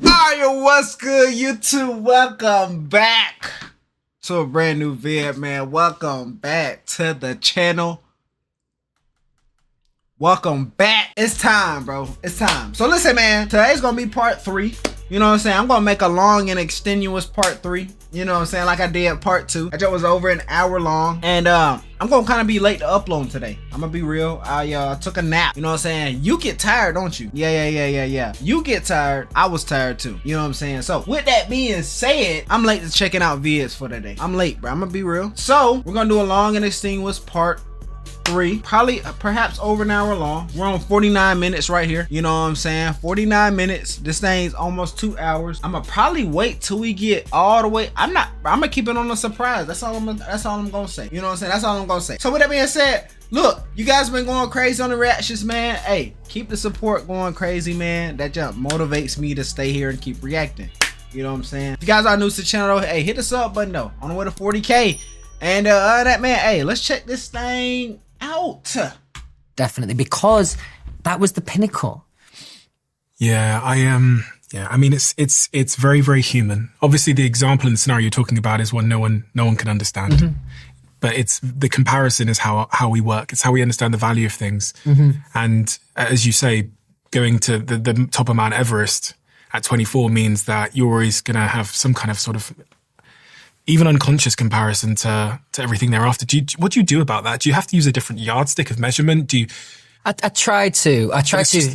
Yo, what's good, YouTube? Welcome back to a brand new vid, man. Welcome back to the channel. Welcome back. It's time, bro. It's time. So listen, man, today's gonna be part 3. You know what I'm saying? I'm gonna make a long and extenuous part 3. You know what I'm saying? Like I did part 2. I just was over an hour long. And I'm gonna kind of be late to upload today. I'm gonna be real. I took a nap. You know what I'm saying? You get tired, don't you? Yeah. You get tired. I was tired too. You know what I'm saying? So with that being said, I'm late to checking out vids for today. I'm late, bro. I'm gonna be real. So we're gonna do a long and extenuous part 3, probably perhaps over an hour long. We're on 49 minutes right here. You know what I'm saying? 49 minutes. This thing's almost 2 hours. I'm gonna probably wait till we get all the way. I'm gonna keep it on a surprise. That's all I'm gonna say. You know what I'm saying? That's all I'm gonna say. So with that being said, look, you guys been going crazy on the reactions, man. Hey, keep the support going crazy, man. That just motivates me to stay here and keep reacting. You know what I'm saying? If you guys are new to the channel, hey, hit the sub button though. On the way to 40K. And that, man, hey, let's check this thing out. Definitely, because that was the pinnacle. Yeah, I mean, it's very, very human. Obviously, the example and the scenario you're talking about is one no one can understand. Mm-hmm. But it's the comparison is how we work. It's how we understand the value of things. Mm-hmm. And as you say, going to the top of Mount Everest at 24 means that you're always going to have some kind of sort of even unconscious comparison to everything thereafter. What do you do about that? Do you have to use a different yardstick of measurement? Do you? I try to.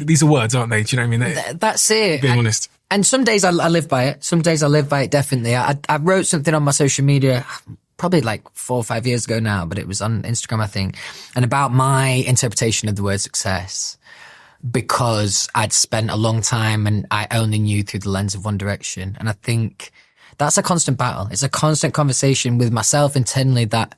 These are words, aren't they? Do you know what I mean? That's it. Being honest. And some days I live by it. Some days I live by it, definitely. I wrote something on my social media probably like 4 or 5 years ago now, but it was on Instagram, I think, and about my interpretation of the word success, because I'd spent a long time and I only knew through the lens of one direction. And I think that's a constant battle. It's a constant conversation with myself internally that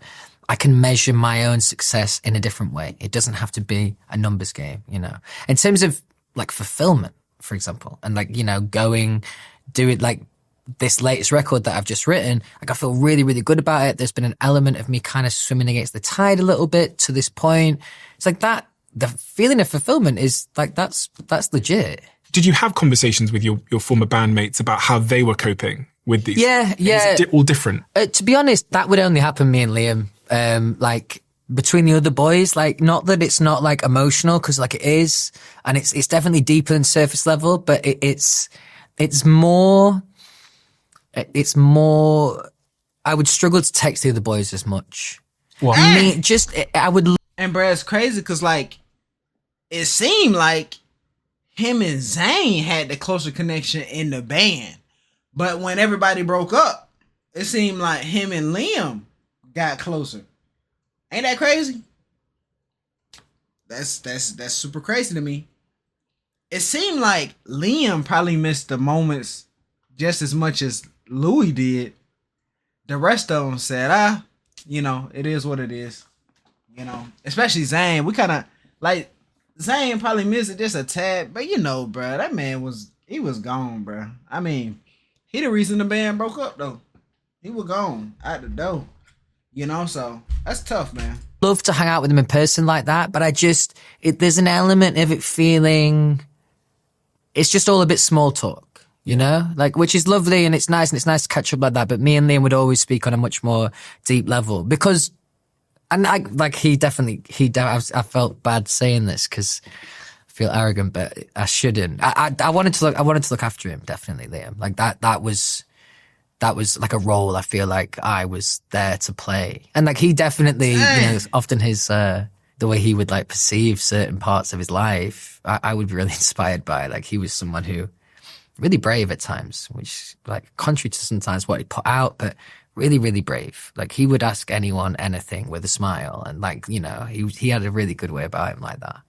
I can measure my own success in a different way. It doesn't have to be a numbers game, you know. In terms of like fulfillment, for example, and like, you know, do it like this latest record that I've just written, like I feel really, really good about it. There's been an element of me kind of swimming against the tide a little bit to this point. It's like that, the feeling of fulfillment is like, that's legit. Did you have conversations with your former bandmates about how they were coping with these? Yeah. Is it all different? To be honest, that would only happen me and Liam. Like between the other boys, like not that it's not like emotional, because like it is, and it's definitely deeper than surface level, but it's more. I would struggle to text the other boys as much. What? I would. And bro, it's crazy because like it seemed like him and Zane had the closer connection in the band. But when everybody broke up, it seemed like him and Liam got closer. Ain't that crazy? That's super crazy to me. It seemed like Liam probably missed the moments just as much as Louis did. The rest of them said, you know, it is what it is. You know, especially Zane. We kind of like Zane probably missed it just a tad, but you know, bro, that man was gone, bro. I mean, he the reason the band broke up though. He was gone out the door, you know. So that's tough, man. Love to hang out with him in person like that, but there's an element of it feeling it's just all a bit small talk, you know, like, which is lovely and it's nice to catch up like that. But me and Liam would always speak on a much more deep level because. And I felt bad saying this because I feel arrogant, but I shouldn't. I wanted to look after him, definitely, Liam. Like that was like a role I feel like I was there to play. And like he definitely, you know, often his, the way he would like perceive certain parts of his life, I would be really inspired by. Like he was someone who really brave at times, which like contrary to sometimes what he put out, but really, really brave. Like he would ask anyone anything with a smile. And like, you know, he had a really good way about him like that.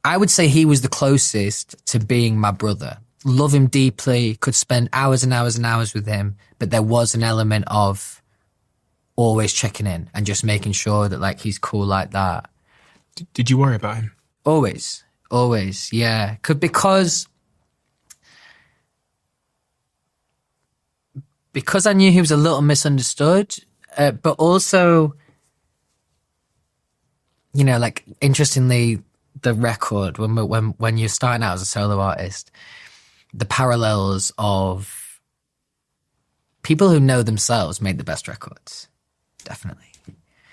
I would say he was the closest to being my brother. Love him deeply, could spend hours and hours and hours with him. But there was an element of always checking in and just making sure that like he's cool like that. Did you worry about him? Always, yeah. Because I knew he was a little misunderstood, but also, you know, like interestingly, the record when you're starting out as a solo artist, the parallels of people who know themselves make the best records. Definitely.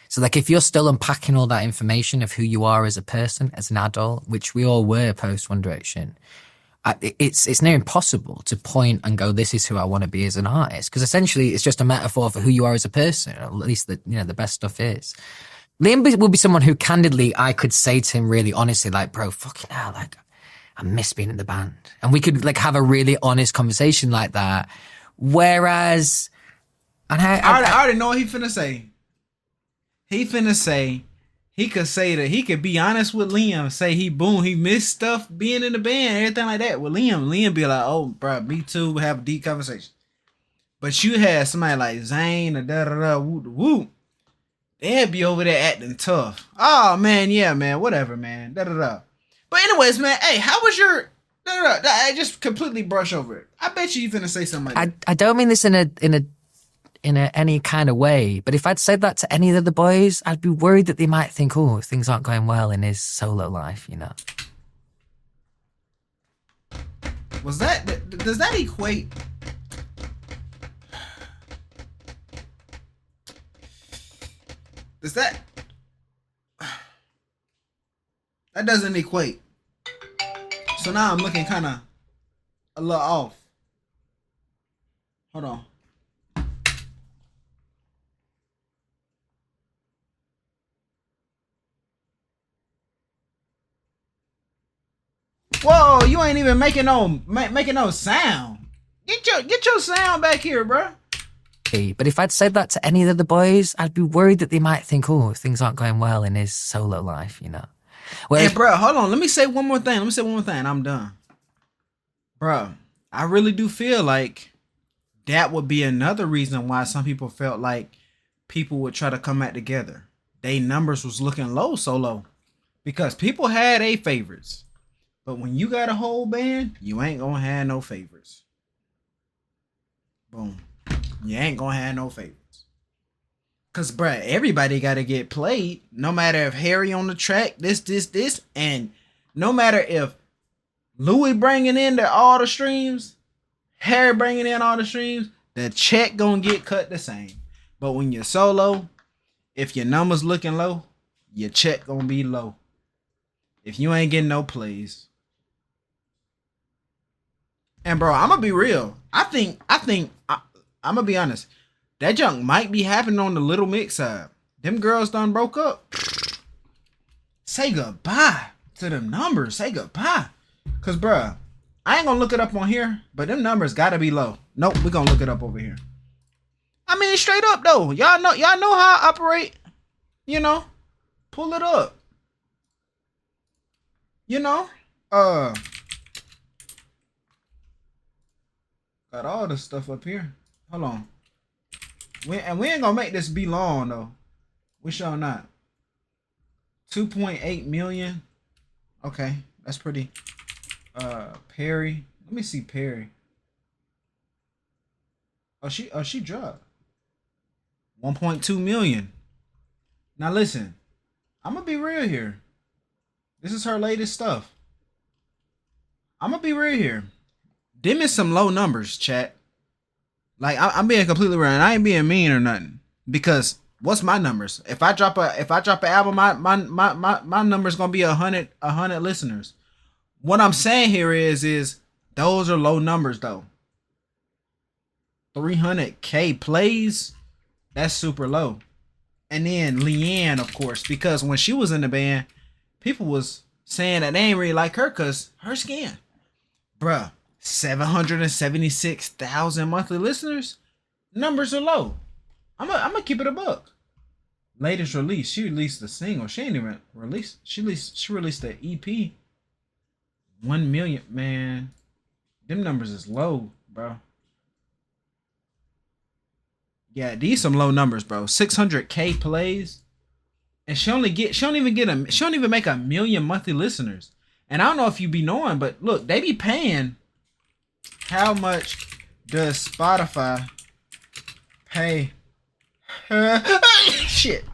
So like if you're still unpacking all that information of who you are as a person, as an adult, which we all were post One Direction, it's near impossible to point and go, this is who I want to be as an artist. Because essentially it's just a metaphor for who you are as a person, or at least the best stuff is. Liam will be someone who candidly I could say to him really honestly, like, bro, fucking hell, like, I miss being in the band. And we could like have a really honest conversation like that. Whereas, and I already know what he finna say. He finna say, he could say that he could be honest with Liam, say he missed stuff being in the band, everything like that. With Liam be like, oh, bro, me too, have a deep conversation. But you had somebody like Zayn or da-da-da, whoop, they'd be over there acting tough. Oh, man, yeah, man, whatever, man, da-da-da. But anyways, man, hey, how was your... da-da-da? I just completely brush over it. I bet you finna say something like that. I don't mean this in any kind of way, but if I'd said that to any of the other boys, I'd be worried that they might think, oh, things aren't going well in his solo life, you know. Does that equate? That doesn't equate. So now I'm looking kind of a little off. Hold on. Whoa, you ain't even making no sound. Get your sound back here, bro. But if I'd said that to any of the other boys, I'd be worried that they might think, oh, things aren't going well in his solo life, you know. Hey, bro, hold on. Let me say one more thing. I'm done. Bro, I really do feel like that would be another reason why some people felt like people would try to come back together. They numbers was looking low, so low. Because people had a favorites. But when you got a whole band, you ain't gonna have no favorites. Boom. You ain't gonna have no favorites. Cause bruh, everybody gotta get played. No matter if Harry on the track, this, and no matter if Louis bringing in all the streams, Harry bringing in all the streams, the check gonna get cut the same. But when you're solo, if your numbers looking low, your check gonna be low. If you ain't getting no plays. And bro, I'm gonna be real. I think I'm gonna be honest. That junk might be happening on the Little Mix side. Them girls done broke up. Say goodbye to them numbers. Say goodbye. Cause bruh, I ain't gonna look it up on here, but them numbers gotta be low. Nope, we gonna look it up over here. I mean, straight up though. Y'all know how I operate. You know, pull it up. You know, got all this stuff up here. Hold on. We ain't gonna make this be long though. We sure not. 2.8 million. Okay, that's pretty. Perry. Let me see Perry. Oh, she dropped. 1.2 million. Now listen, I'm gonna be real here. This is her latest stuff. I'm gonna be real here. Them is some low numbers, chat. Like I'm being completely real, and I ain't being mean or nothing. Because what's my numbers? If I drop an album, my number's gonna be 100 listeners. What I'm saying here is those are low numbers though. 300K plays, that's super low. And then Leanne, of course, because when she was in the band, people was saying that they ain't really like her because her skin. Bruh, 776,000 monthly listeners? Numbers are low. I'm gonna keep it a buck. Latest release, she released a single. She ain't even released. She released the EP. 1 million, man. Them numbers is low, bro. Yeah, these some low numbers, bro. 600K plays. And she don't even make 1 million monthly listeners. And I don't know if you be knowing, but look, they be paying. How much does Spotify pay? Shit.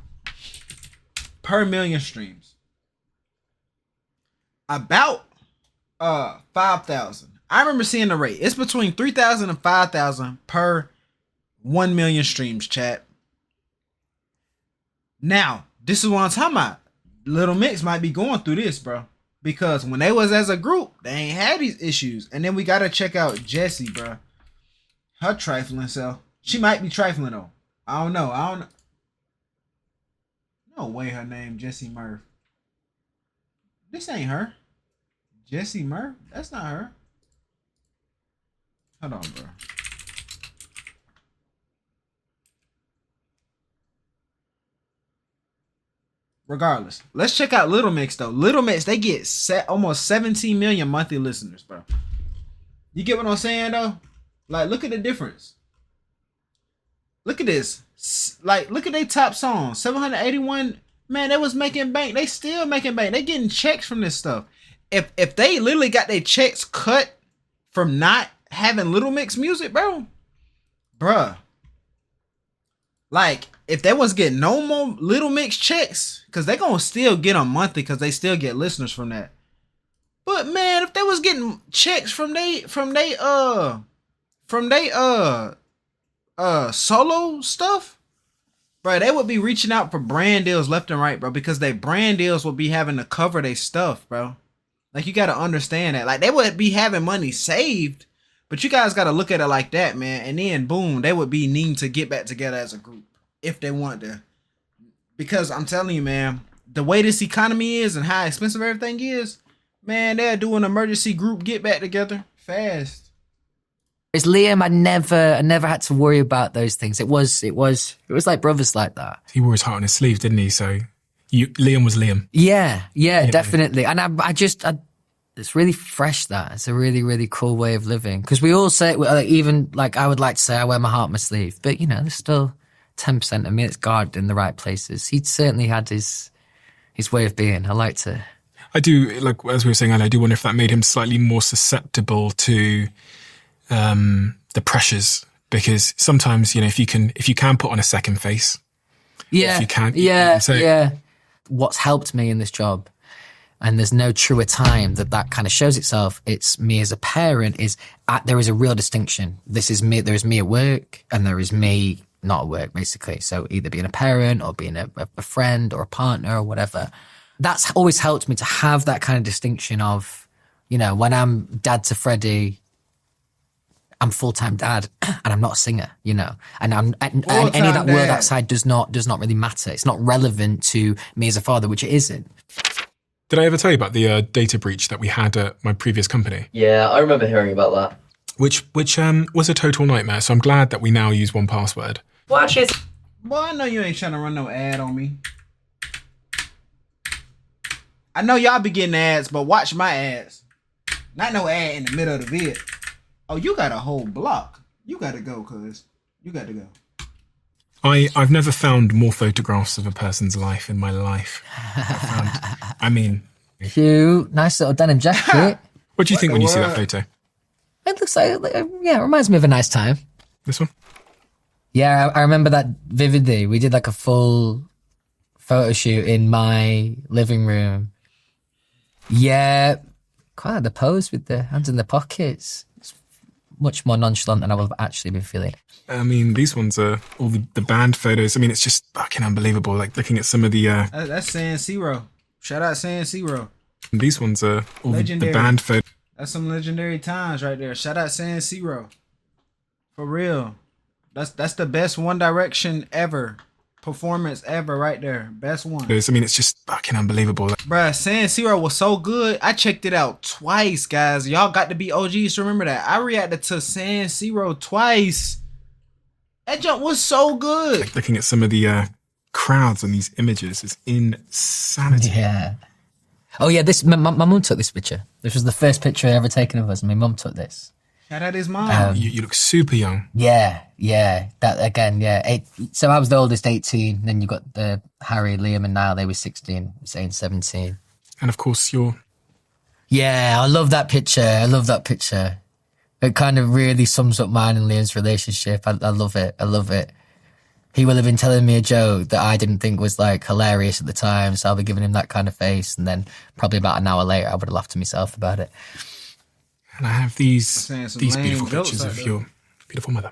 Per million streams. About 5,000. I remember seeing the rate. It's between 3,000 and 5,000 per 1 million streams, chat. Now, this is what I'm talking about. Little Mix might be going through this, bro. Because when they was as a group, they ain't had these issues. And then we got to check out Jessie, bro. Her trifling self. She might be trifling, though. I don't know. No way her name Jessie Murph. This ain't her. Jessie Murph? That's not her. Hold on, bro. Regardless, let's check out Little Mix though. Little Mix, they get almost 17 million monthly listeners, bro. You get what I'm saying though? Like, look at the difference. Look at this. Like, look at their top songs. 781. Man, they was making bank. They still making bank. They getting checks from this stuff. If they literally got their checks cut from not having Little Mix music, bruh. Like, if they was getting no more Little Mix checks, because they gonna still get them monthly because they still get listeners from that. But man, if they was getting checks from they solo stuff, bro, they would be reaching out for brand deals left and right, bro, because they brand deals would be having to cover their stuff, bro. Like, you gotta understand that. Like, they would be having money saved, but you guys gotta look at it like that, man. And then boom, they would be needing to get back together as a group if they want to. Because I'm telling you, man, the way this economy is and how expensive everything is, man, they'll do an emergency group get back together fast. It's Liam. I never had to worry about those things. It was like brothers like that. He wore his heart on his sleeve, didn't he? So Liam was Liam. Yeah, definitely. And I it's really fresh. That it's a really, really cool way of living. Because we all say, even like I would like to say I wear my heart on my sleeve, but you know, there's still 10% of me that's guarded in the right places. He certainly had his way of being. I do, like, as we were saying earlier, I do wonder if that made him slightly more susceptible to the pressures, because sometimes, you know, if you can put on a second face, if you can, yeah. What's helped me in this job, and there's no truer time that kind of shows itself. It's me as a parent. There is a real distinction. This is me. There is me at work, and there is me not at work, basically. So either being a parent or being a friend or a partner or whatever. That's always helped me to have that kind of distinction of, you know, when I'm dad to Freddie, I'm full-time dad and I'm not a singer, you know, and any of that world outside does not really matter. It's not relevant to me as a father, which it isn't. Did I ever tell you about the data breach that we had at my previous company? Yeah, I remember hearing about that. Which was a total nightmare. So I'm glad that we now use 1Password. Well, actually, Well, I know you ain't trying to run no ad on me. I know y'all be getting ads, but watch my ads. Not no ad in the middle of the vid. Oh, you got a whole block. You got to go, cuz. You got to go. I've never found more photographs of a person's life in my life. Cute, nice little denim jacket. What do you think when you see that photo? It looks like, it reminds me of a nice time. This one? Yeah, I remember that vividly. We did like a full photo shoot in my living room. Yeah, quite the pose with the hands in the pockets. It's much more nonchalant than I would have actually been feeling. I mean, these ones are all the band photos. I mean, it's just fucking unbelievable. Like looking at some of the... That's San Zero. Shout out San Zero. These ones are all the band photos. That's some legendary times right there. Shout out San Zero. For real. That's the best One Direction ever. Performance ever right there. Best one. I mean, it's just fucking unbelievable. Bruh, San Zero was so good. I checked it out twice, guys. Y'all got to be OGs to remember that. I reacted to San Zero twice. That jump was so good. Like looking at some of the crowds on these images is insanity. Yeah. Oh yeah, my mum took this picture. This was the first picture ever taken of us. My mum took this. Shout out his mom. You look super young. Yeah. That again, yeah. So I was the oldest, 18. Then you got the Harry, Liam, and Niall. They were 16, saying 17. And of course, Yeah, I love that picture. It kind of really sums up mine and Liam's relationship. I love it. He will have been telling me a joke that I didn't think was like hilarious at the time, so I'll be giving him that kind of face, and then probably about an hour later I would have laughed to myself about it. And I have these Saying some these lame beautiful jokes pictures out of there. your beautiful mother.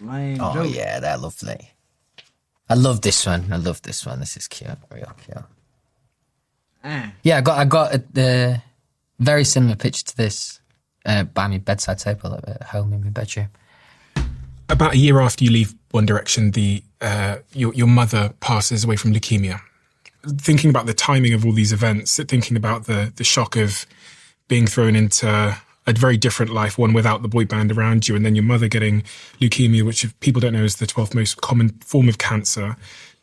Lame Oh joke. yeah, they're lovely. I love this one. This is cute, real cute. Yeah, I got a very similar picture to this by my bedside table at home in my bedroom. About a year after you leave One Direction, your mother passes away from leukemia. Thinking about the timing of all these events, thinking about the shock of being thrown into a very different life, one without the boy band around you, and then your mother getting leukemia, which if people don't know is the 12th most common form of cancer.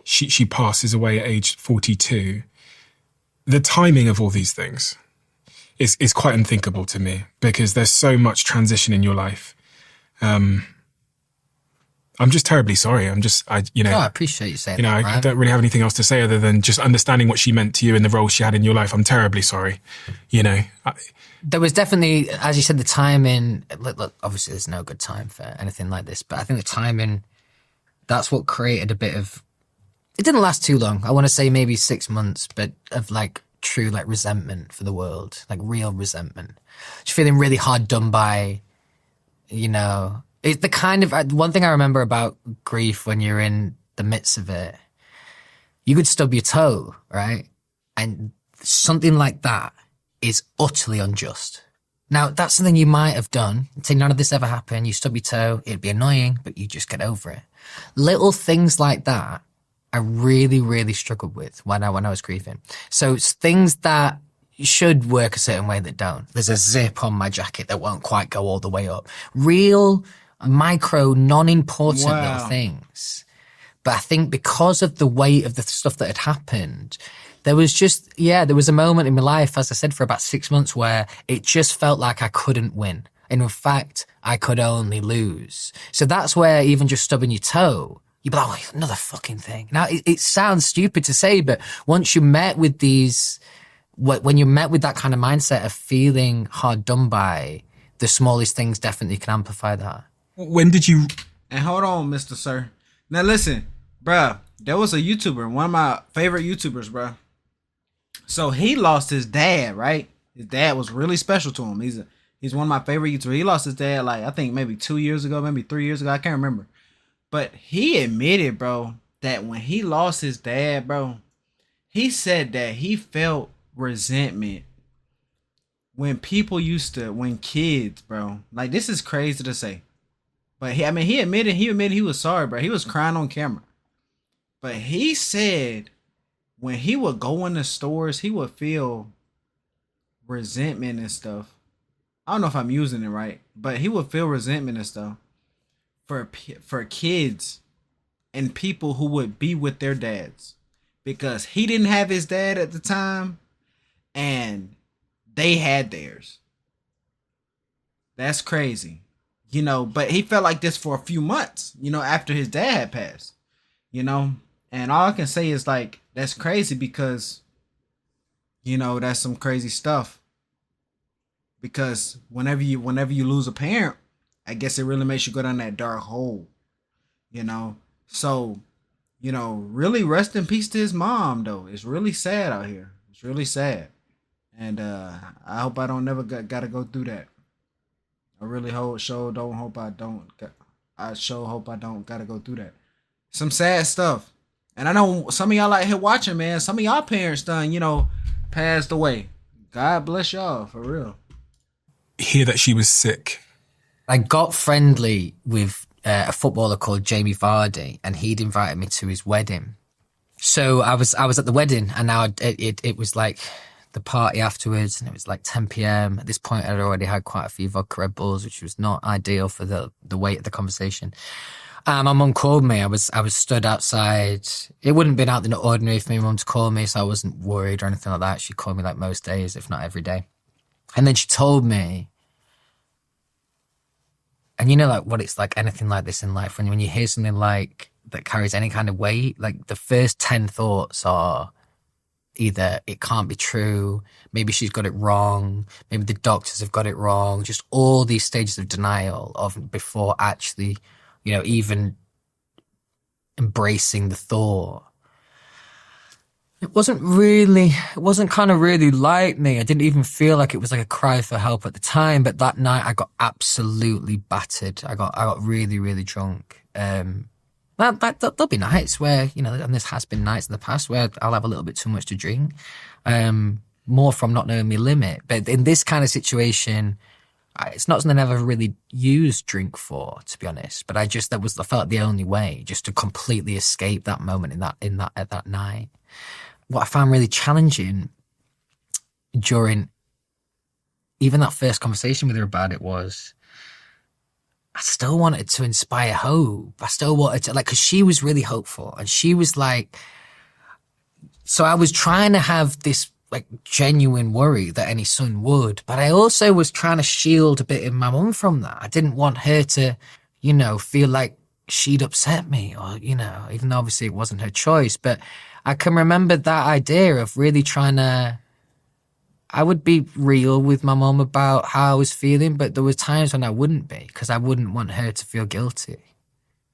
She passes away at age 42. The timing of all these things is quite unthinkable to me because there's so much transition in your life. I'm just terribly sorry. I appreciate you saying that. I don't really have anything else to say other than just understanding what she meant to you and the role she had in your life. I'm terribly sorry. There was definitely, as you said, the timing. Look, obviously, there's no good time for anything like this, but I think the timing, that's what created a bit of. It didn't last too long. I want to say maybe 6 months, but of like true like resentment for the world, like real resentment. Just feeling really hard done by, It's the kind of one thing I remember about grief when you're in the midst of it. You could stub your toe, right? And something like that is utterly unjust. Now, that's something you might have done. Say none of this ever happened. You stub your toe. It'd be annoying, but you just get over it. Little things like that, I really, really struggled with when I was grieving. So it's things that should work a certain way that don't. There's a zip on my jacket that won't quite go all the way up. Real micro, non-important little things. But I think because of the weight of the stuff that had happened, there was a moment in my life, as I said, for about 6 months where it just felt like I couldn't win. And in fact, I could only lose. So that's where even just stubbing your toe, you'd be like, oh, another fucking thing. Now, it sounds stupid to say, but once you're met with when you're met with that kind of mindset of feeling hard done by, the smallest things definitely can amplify that. When did you... And hold on, Mr. Sir. Now listen, bruh, there was a YouTuber, one of my favorite YouTubers, bruh. So he lost his dad, right? His dad was really special to him. He's one of my favorite YouTubers. He lost his dad, like, I think maybe 2 years ago, maybe 3 years ago. I can't remember. But he admitted, bro, that when he lost his dad, bro, he said that he felt resentment when kids, bro, like, this is crazy to say. But he admitted he was sorry, bro. He was crying on camera. But he said when he would go in the stores, he would feel resentment and stuff. I don't know if I'm using it right, but he would feel resentment and stuff for kids and people who would be with their dads because he didn't have his dad at the time and they had theirs. That's crazy. But he felt like this for a few months, after his dad had passed, and all I can say is like, that's crazy because, that's some crazy stuff because whenever you lose a parent, I guess it really makes you go down that dark hole, so, really rest in peace to his mom though. It's really sad out here. It's really sad. And, I hope I don't never gotta go through that. I really hope I don't gotta go through that. Some sad stuff. And I know some of y'all out here watching, man. Some of y'all parents done, passed away. God bless y'all, for real. Hear that she was sick. I got friendly with a footballer called Jamie Vardy, and he'd invited me to his wedding. So I was at the wedding, and now it was like the party afterwards, and it was like 10 p.m. At this point, I'd already had quite a few vodka Red Bulls, which was not ideal for the weight of the conversation. My mum called me. I was stood outside. It wouldn't have been out the ordinary for my mum to call me, so I wasn't worried or anything like that. She called me like most days, if not every day. And then she told me, and like what it's like, anything like this in life, when you hear something like that carries any kind of weight, like the first 10 thoughts are either it can't be true, maybe she's got it wrong, maybe the doctors have got it wrong, just all these stages of denial of before actually, even embracing the thought. It wasn't kind of really like me. I didn't even feel like it was like a cry for help at the time, but that night I got absolutely battered. I got really, really drunk. There'll be nights where, you know, and this has been nights in the past where I'll have a little bit too much to drink. More from not knowing my limit. But in this kind of situation, it's not something I ever really used drink for, to be honest. But I felt the only way just to completely escape that moment at that night. What I found really challenging during even that first conversation with her about it was I still wanted to inspire hope. I still wanted to, like, because she was really hopeful and she was like, so I was trying to have this like genuine worry that any son would, but I also was trying to shield a bit of my mum from that. I didn't want her to, you know, feel like she'd upset me or, you know, even though obviously it wasn't her choice, but I can remember that idea of really trying to, I would be real with my mum about how I was feeling, but there were times when I wouldn't be because I wouldn't want her to feel guilty.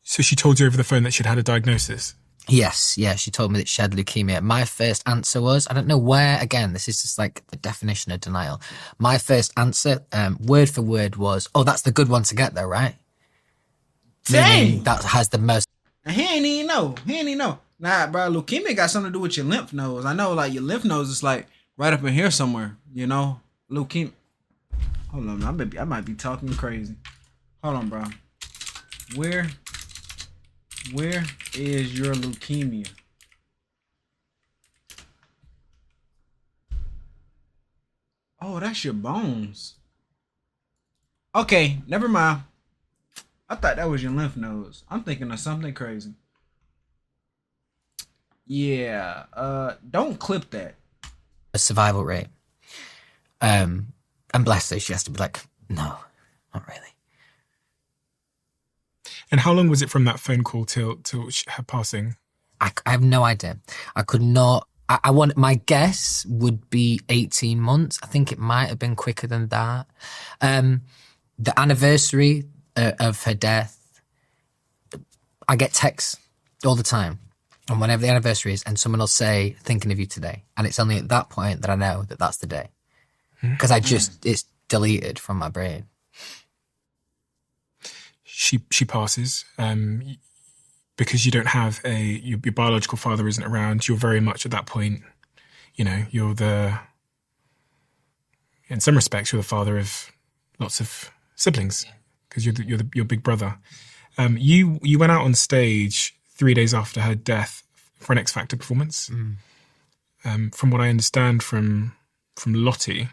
So she told you over the phone that she'd had a diagnosis? Yes, yeah, she told me that she had leukemia. My first answer was, I don't know where, again, this is just like the definition of denial. My first answer, word for word, was, oh, that's the good one to get though, right? Dang! Meaning that has the most... He ain't even know. Nah, bro, leukemia got something to do with your lymph nodes. I know, like, your lymph nodes is like right up in here somewhere, you know? Leukemia. Hold on, I might be talking crazy. Hold on, bro. Where is your leukemia? Oh, that's your bones. Okay, never mind. I thought that was your lymph nodes. I'm thinking of something crazy. Yeah, don't clip that. A survival rate. And bless her, she has to be like, no, not really. And how long was it from that phone call till her passing? I have no idea. I could not. My guess would be 18 months. I think it might have been quicker than that. The anniversary of her death, I get texts all the time. And whenever the anniversary is, and someone will say, thinking of you today. And it's only at that point that I know that that's the day. Because it's deleted from my brain. She passes. Because you don't have your biological father isn't around, you're very much at that point, you know, in some respects, you're the father of lots of siblings because you're your big brother. You went out on stage 3 days after her death for an X Factor performance. From what I understand from Lottie,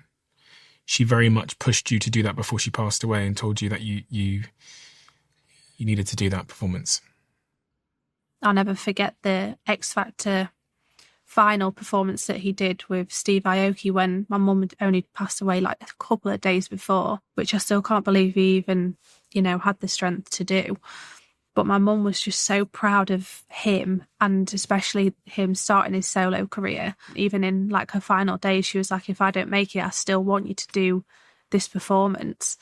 she very much pushed you to do that before she passed away and told you that you needed to do that performance. I'll never forget the X Factor final performance that he did with Steve Aoki when my mum had only passed away like a couple of days before, which I still can't believe he even, you know, had the strength to do. But my mum was just so proud of him, and especially him starting his solo career. Even in like her final days, she was like, if I don't make it, I still want you to do this performance.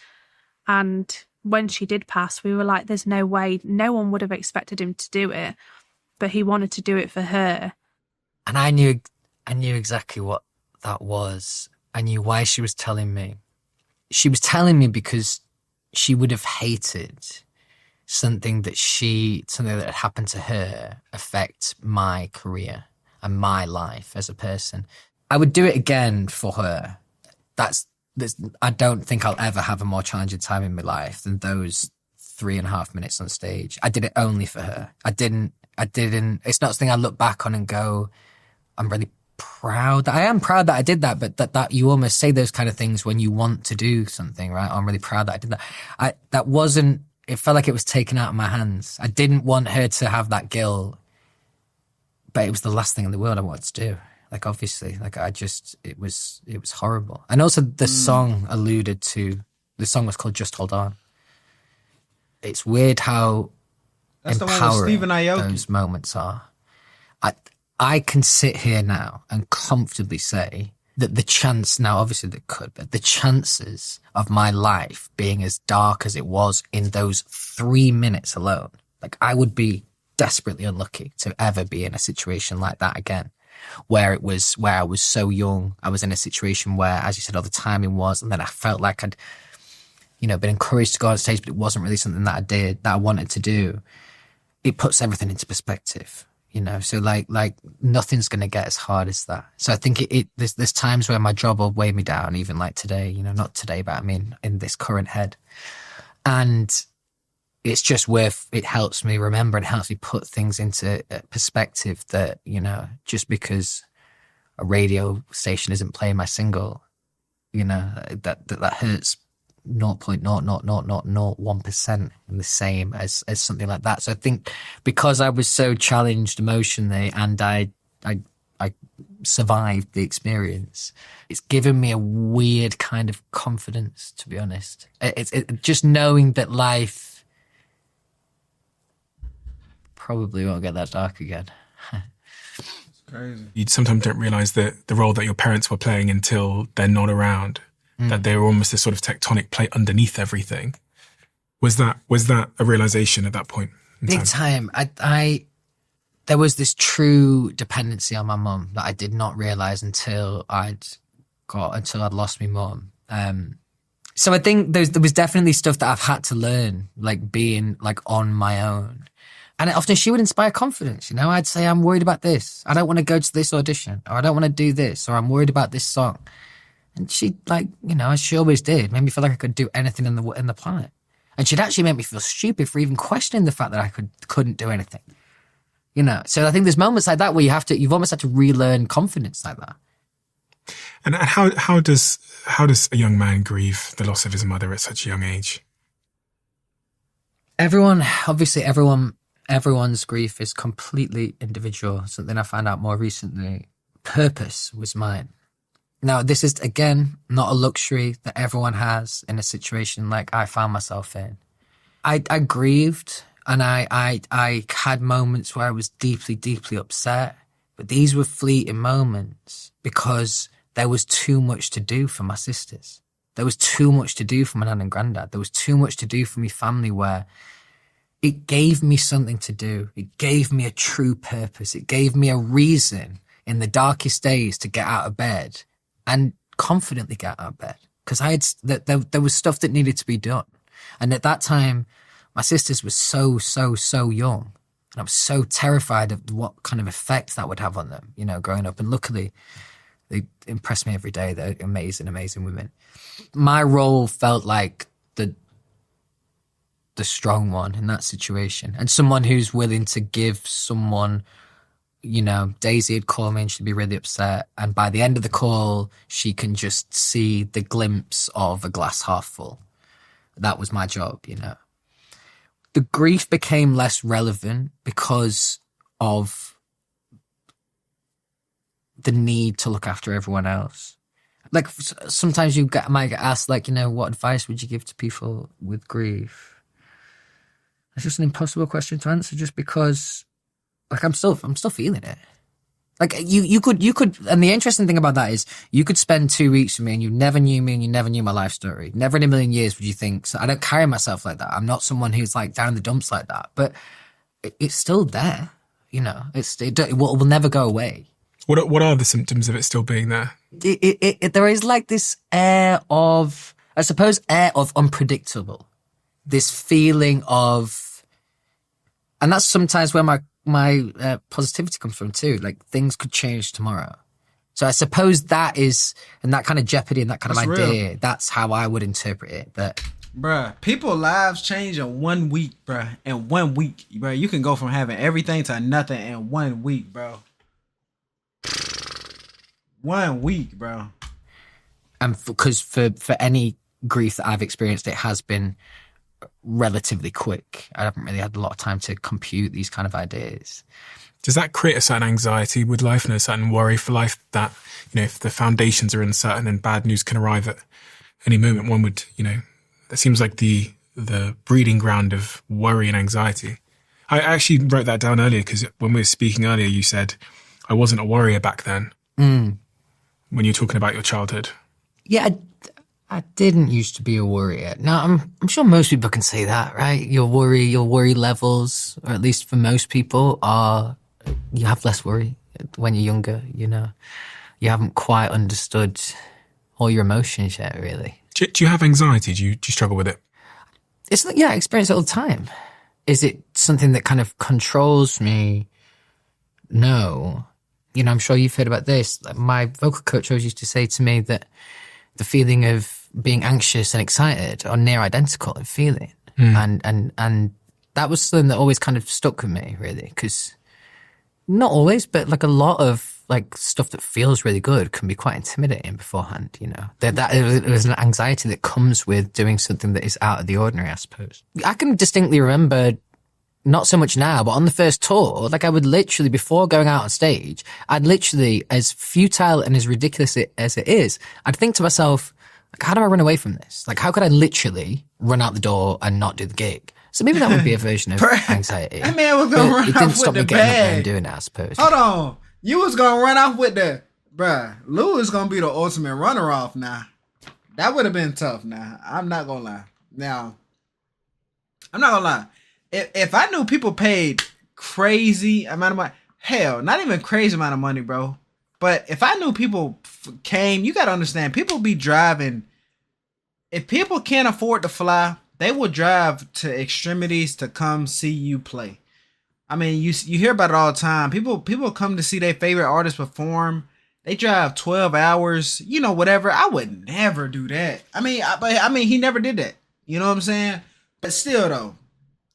And when she did pass, we were like, there's no way, no one would have expected him to do it, but he wanted to do it for her. And I knew exactly what that was. I knew why she was telling me. She was telling me because she would have hated something that had happened to her affect my career and my life as a person. I would do it again for her. I don't think I'll ever have a more challenging time in my life than those 3.5 minutes on stage. I did it only for her. I didn't, it's not something I look back on and go, I'm really proud. I am proud that I did that, but that you almost say those kind of things when you want to do something, right? I'm really proud that I did that. It felt like it was taken out of my hands. I didn't want her to have that guilt, but it was the last thing in the world I wanted to do. Like, obviously, like it was horrible. And also the song the song was called Just Hold On. It's weird how That's empowering the one with Stephen Aoki. those moments are. I can sit here now and comfortably say that the chance, now obviously they could, but the chances of my life being as dark as it was in those 3 minutes alone, like I would be desperately unlucky to ever be in a situation like that again. where I was so young. I was in a situation where, as you said, all the timing was, and then I felt like I'd, been encouraged to go on stage, but it wasn't really something that I wanted to do. It puts everything into perspective, so like nothing's going to get as hard as that. So I think there's times where my job will weigh me down, even like today, not today, but I mean, in this current head. And it's just it helps me remember and helps me put things into perspective that, just because a radio station isn't playing my single, that hurts 0.00001% the same as something like that. So I think because I was so challenged emotionally and I survived the experience, it's given me a weird kind of confidence, to be honest. It's just knowing that life probably won't get that dark again. Crazy. You sometimes don't realize that the role that your parents were playing until they're not around. That they were almost this sort of tectonic plate underneath everything. Was that a realization at that point in Big time. There was this true dependency on my mum that I did not realize until I'd lost my mum. So I think there was definitely stuff that I've had to learn, like being like on my own. And often she would inspire confidence. I'd say, I'm worried about this. I don't want to go to this audition, or I don't want to do this, or I'm worried about this song. And she, as she always did, made me feel like I could do anything in the planet. And she'd actually make me feel stupid for even questioning the fact that I couldn't do anything. So I think there's moments like that where you've almost had to relearn confidence like that. And how does a young man grieve the loss of his mother at such a young age? Everyone's grief is completely individual. Something I found out more recently. Purpose was mine. Now, this is, again, not a luxury that everyone has in a situation like I found myself in. I grieved, and I had moments where I was deeply, deeply upset. But these were fleeting moments because there was too much to do for my sisters. There was too much to do for my nan and granddad. There was too much to do for my family, where it gave me something to do. It gave me a true purpose. It gave me a reason in the darkest days to get out of bed and confidently get out of bed, because there was stuff that needed to be done. And at that time, my sisters were so young, and I was so terrified of what kind of effect that would have on them, growing up. And luckily, they impress me every day. They're amazing, amazing women. My role felt like the strong one in that situation, and someone who's willing to give someone. Daisy had called me and she'd be really upset. And by the end of the call, she can just see the glimpse of a glass half full. That was my job, The grief became less relevant because of the need to look after everyone else. Like, sometimes might get asked, what advice would you give to people with grief? It's just an impossible question to answer, just because I'm still feeling it. You could, and the interesting thing about that is you could spend 2 weeks with me and you never knew me and you never knew my life story. Never in a million years would you think. So I don't carry myself like that. I'm not someone who's down in the dumps like that, but it's still there. It will never go away. What are the symptoms of it still being there? There is this air of unpredictable. This feeling of, and that's sometimes where my positivity comes from too. Things could change tomorrow. So I suppose that is, and that kind of jeopardy and that kind of idea, real. That's how I would interpret it. That, bruh, people's lives change in 1 week, bruh. In 1 week, bruh, you can go from having everything to nothing in 1 week, bro. 1 week, bro. And because for any grief that I've experienced, it has been relatively quick. I haven't really had a lot of time to compute these kind of ideas. Does that create a certain anxiety with life and a certain worry for life that, if the foundations are uncertain and bad news can arrive at any moment, one would, that seems like the breeding ground of worry and anxiety. I actually wrote that down earlier because when we were speaking earlier, you said, I wasn't a worrier back then. When you're talking about your childhood. Yeah, I didn't used to be a worrier. Now, I'm sure most people can say that, right? Your worry levels, or at least for most people, you have less worry when you're younger, you know. You haven't quite understood all your emotions yet, really. Do you have anxiety? Do you struggle with it? It's like, yeah, I experience it all the time. Is it something that kind of controls me? No. You know, I'm sure you've heard about this. My vocal coach always used to say to me that the feeling of being anxious and excited are near identical in feeling. And that was something that always kind of stuck with me, really, because not always, but like a lot of like stuff that feels really good can be quite intimidating beforehand, you know. That it was an anxiety that comes with doing something that is out of the ordinary, I suppose. I can distinctly remember, not so much now, but on the first tour, like I would literally, before going out on stage, I'd literally, as futile and as ridiculous as it is, I'd think to myself, like, how do I run away from this? Like, how could I literally run out the door and not do the gig? So maybe that would be a version of anxiety. That man was gonna run it off didn't with stop the me getting up there and bag. doing it, I suppose. Hold on. You was gonna run off with the... Bruh, Lou is gonna be the ultimate runner-off now. That would have been tough now. I'm not gonna lie. Now, I'm not gonna lie. If I knew people paid crazy amount of money... Hell, not even crazy amount of money, bro. But if I knew people came... You gotta understand, people be driving... If people can't afford to fly, they will drive to extremities to come see you play. I mean, you hear about it all the time. People come to see their favorite artist perform. They drive 12 hours, you know, whatever. I would never do that. I mean, he never did that. You know what I'm saying? But still, though,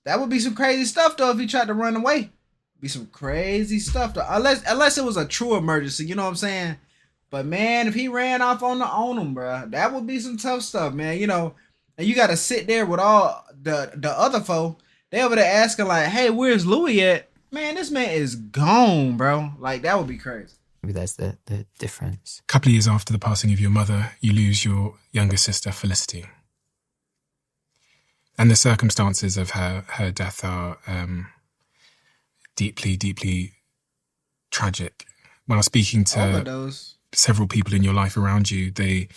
that would be some crazy stuff, though, if he tried to run away. Be some crazy stuff, though. Unless it was a true emergency, you know what I'm saying? But, man, if he ran off on him, bro, that would be some tough stuff, man. You know, and you got to sit there with all the other folk. They over there asking like, hey, where's Louis at? Man, this man is gone, bro. Like, that would be crazy. Maybe that's the difference. A couple of years after the passing of your mother, you lose your younger sister, Felicity. And the circumstances of her death are deeply, deeply tragic. When I was speaking to Overdose. several people in your life around you, they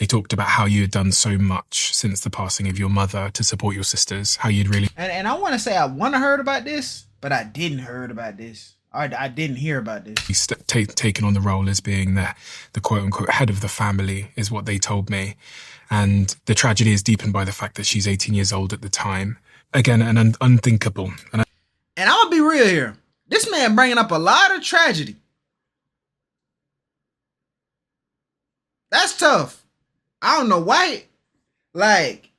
talked about how you had done so much since the passing of your mother to support your sisters, how you'd really... And I want to say I want to heard about this, but I didn't heard about this. I didn't hear about this. taken on the role as being the quote-unquote head of the family, is what they told me. And the tragedy is deepened by the fact that she's 18 years old at the time. Again, an unthinkable. And I'm going to be real here. This man bringing up a lot of tragedy. That's tough. I don't know why. Like,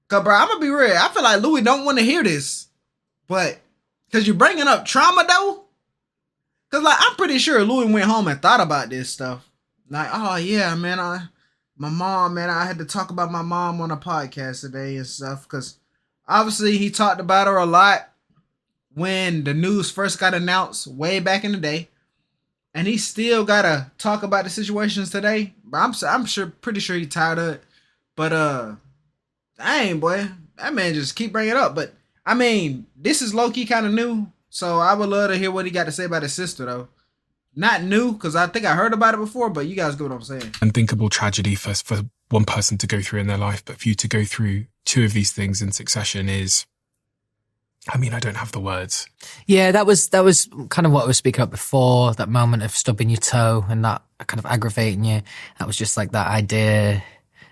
cause bro, I'm gonna be real. I feel like Louis don't want to hear this, but cause you're bringing up trauma though. Cause like I'm pretty sure Louis went home and thought about this stuff. Like, oh yeah, man, my mom, man, I had to talk about my mom on a podcast today and stuff. Cause obviously he talked about her a lot when the news first got announced way back in the day. And he still gotta talk about the situations today. But I'm pretty sure he's tired of it. But dang boy, that man just keep bringing it up. But I mean, this is low key kind of new, so I would love to hear what he got to say about his sister though. Not new, because I think I heard about it before. But you guys get what I'm saying. Unthinkable tragedy for one person to go through in their life, but for you to go through two of these things in succession is... I mean, I don't have the words. Yeah, that was kind of what I was speaking about before, that moment of stubbing your toe and that kind of aggravating you. That was just like that idea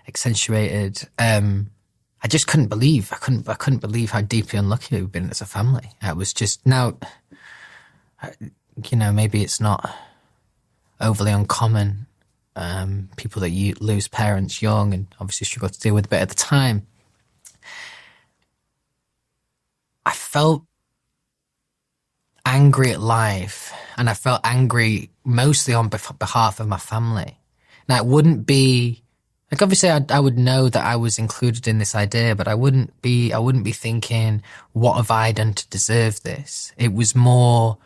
accentuated. I just couldn't believe, I couldn't believe how deeply unlucky we've been as a family. It was just, now, you know, maybe it's not overly uncommon. People that you lose parents young and obviously struggle to deal with a bit at the time. I felt angry at life, and I felt angry mostly on behalf of my family. Now, it wouldn't be, like, obviously I would know that I was included in this idea, but I wouldn't be thinking, what have I done to deserve this? It was more,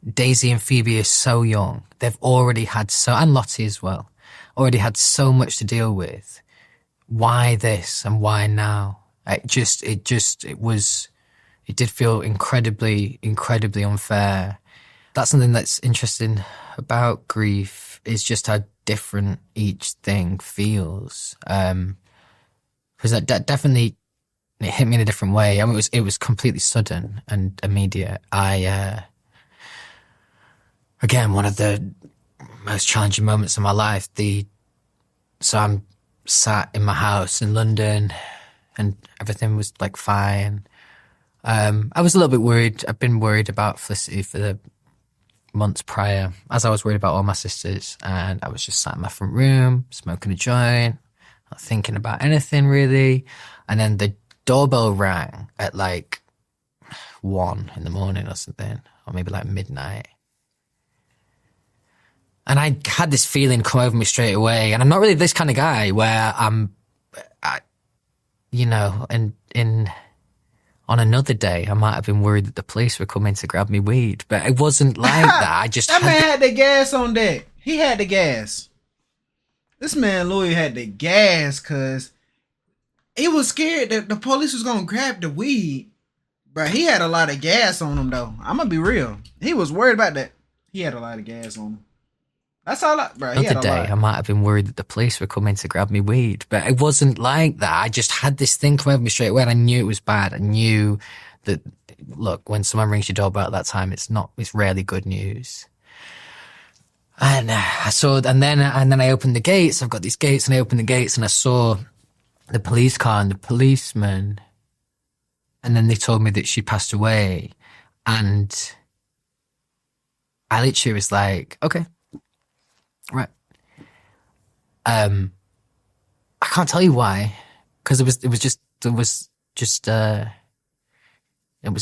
Daisy and Phoebe are so young. They've already had and Lottie as well, already had so much to deal with. Why this and why now? It did feel incredibly, incredibly unfair. That's something that's interesting about grief, is just how different each thing feels. Because that definitely, it hit me in a different way. I mean, it was completely sudden and immediate. again, one of the most challenging moments of my life. So I'm sat in my house in London and everything was like fine. I was a little bit worried. I've been worried about Felicity for the months prior, as I was worried about all my sisters. And I was just sat in my front room, smoking a joint, not thinking about anything really. And then the doorbell rang at like 1 in the morning or something, or maybe like midnight. And I had this feeling come over me straight away. And I'm not really this kind of guy where on another day, I might have been worried that the police were coming to grab me weed, but it wasn't like that. I just that man had the gas on deck. He had the gas. This man Louis had the gas because he was scared that the police was gonna grab the weed. But he had a lot of gas on him, though. I'm gonna be real. He was worried about that. He had a lot of gas on him. That's all, bro. Another day, I might have been worried that the police were coming to grab me weed, but it wasn't like that. I just had this thing come over me straight away, and I knew it was bad. I knew that, look, when someone rings your doorbell at that time, it's rarely good news. And and then I opened the gates. I've got these gates, and I opened the gates, and I saw the police car and the policeman, and then they told me that she passed away, and I literally was like, okay. Right. I can't tell you why, because it was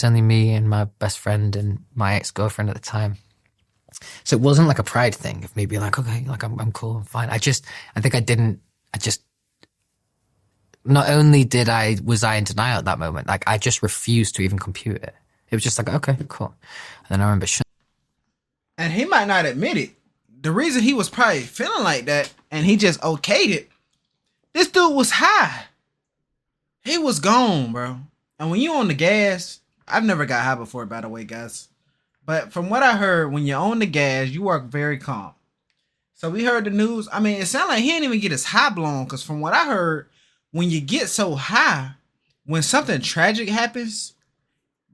only me and my best friend and my ex-girlfriend at the time. So it wasn't like a pride thing of me being like, okay, like I'm cool, I'm fine. Not only was I in denial at that moment, like I just refused to even compute it. It was just like, okay, cool. And then I remember and he might not admit it. The reason he was probably feeling like that and he just okayed it, this dude was high. He was gone, bro. And when you on the gas, I've never got high before, by the way, guys. But from what I heard, when you're on the gas, you work very calm. So we heard the news. I mean, it sounded like he didn't even get his high blown, because from what I heard, when you get so high, when something tragic happens,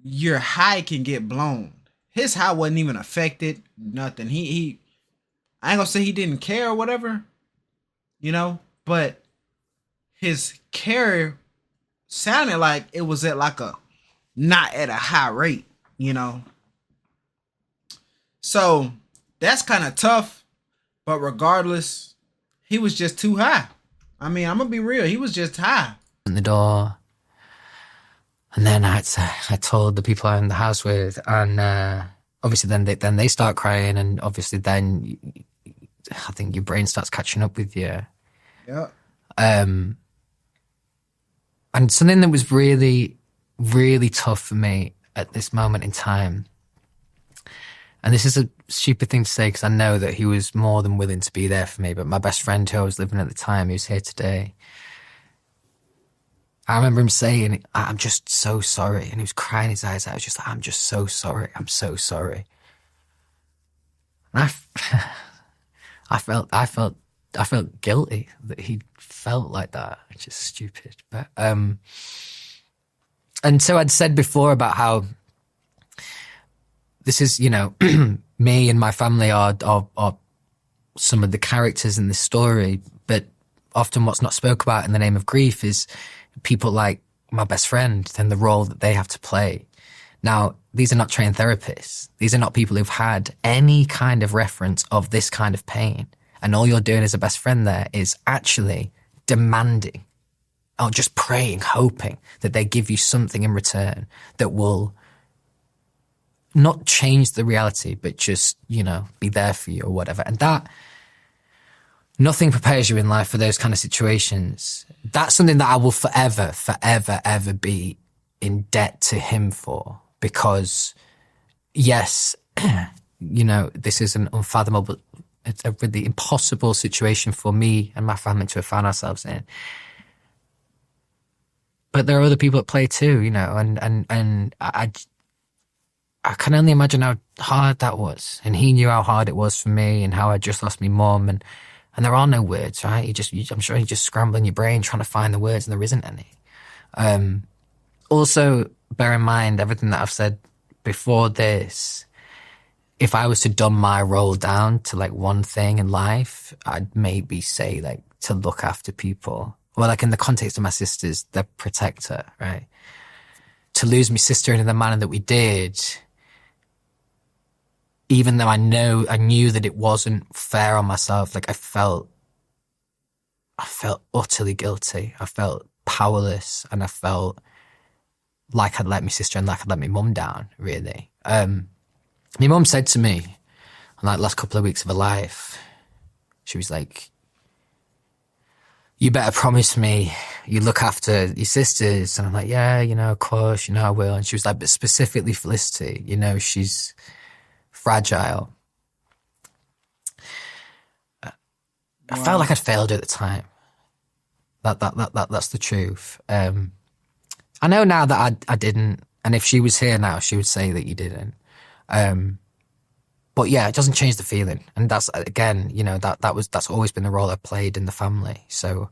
your high can get blown. His high wasn't even affected, nothing. I ain't gonna say he didn't care or whatever, but his care sounded like it was at like not at a high rate, So that's kind of tough, but regardless, he was just too high. I mean, I'm gonna be real, he was just high. In the door, and then I told the people I'm in the house with, and obviously then they start crying, and obviously then I think your brain starts catching up with you. Yeah. And something that was really, really tough for me at this moment in time, and this is a stupid thing to say because I know that he was more than willing to be there for me, but my best friend who I was living at the time, who's here today, I remember him saying, I'm just so sorry. And he was crying his eyes out. I was just like, I'm just so sorry. I'm so sorry. And I felt guilty that he felt like that, which is stupid. But, and so I'd said before about how this is, me and my family are some of the characters in this story, but often what's not spoke about in the name of grief is people like my best friend and the role that they have to play. Now, these are not trained therapists. These are not people who've had any kind of reference of this kind of pain. And all you're doing as a best friend there is actually demanding or just praying, hoping that they give you something in return that will not change the reality, but just, be there for you or whatever. And that, nothing prepares you in life for those kind of situations. That's something that I will forever, ever be in debt to him for. Because, yes, this is an unfathomable, it's a really impossible situation for me and my family to have found ourselves in. But there are other people at play too, and I can only imagine how hard that was. And he knew how hard it was for me and how I just lost my mum. And there are no words, right? I'm sure you're just scrambling your brain trying to find the words, and there isn't any. Also, bear in mind everything that I've said before this. if I was to dumb my role down to like one thing in life, I'd maybe say like to look after people. Well, like in the context of my sisters, the protector, right? To lose my sister in the manner that we did, even though I knew that it wasn't fair on myself, like I felt utterly guilty. I felt powerless, and I felt like I'd let my sister and like I'd let my mum down, really. My mum said to me, in like last couple of weeks of her life, she was like, you better promise me you look after your sisters. And I'm like, yeah, of course, I will. And she was like, but specifically Felicity, she's fragile. I felt like I'd failed her at the time. That's the truth. I know now that I didn't, and if she was here now, she would say that you didn't. But yeah, it doesn't change the feeling, and that's again, that's always been the role I played in the family. So,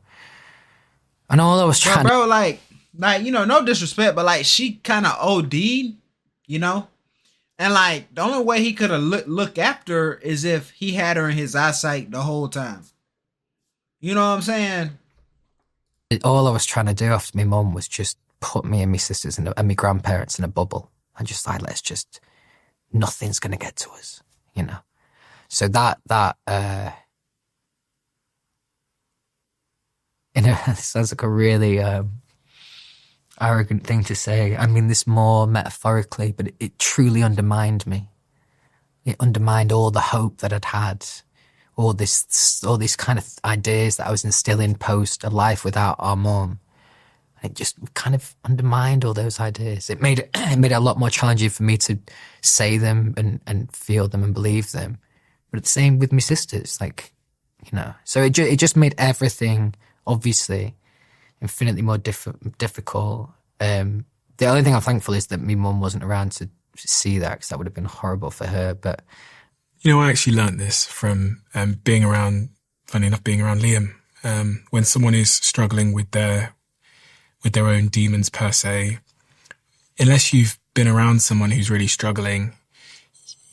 and all I was trying, bro, like no disrespect, but like she kind of OD'd, and like the only way he could have look after her is if he had her in his eyesight the whole time. You know what I'm saying? All I was trying to do after my mum was just put me and my sisters and my grandparents in a bubble and just like, nothing's going to get to us, So that it sounds like a really arrogant thing to say. I mean this more metaphorically, but it truly undermined me. It undermined all the hope that I'd had, all these kind of ideas that I was instilling post a life without our mum. It just kind of undermined all those ideas. It made it a lot more challenging for me to say them and feel them and believe them. But it's the same with my sisters, So it just made everything, obviously, infinitely more difficult. The only thing I'm thankful is that my mum wasn't around to see that, because that would have been horrible for her. But I actually learned this from being around Liam. When someone is struggling with their own demons per se, unless you've been around someone who's really struggling,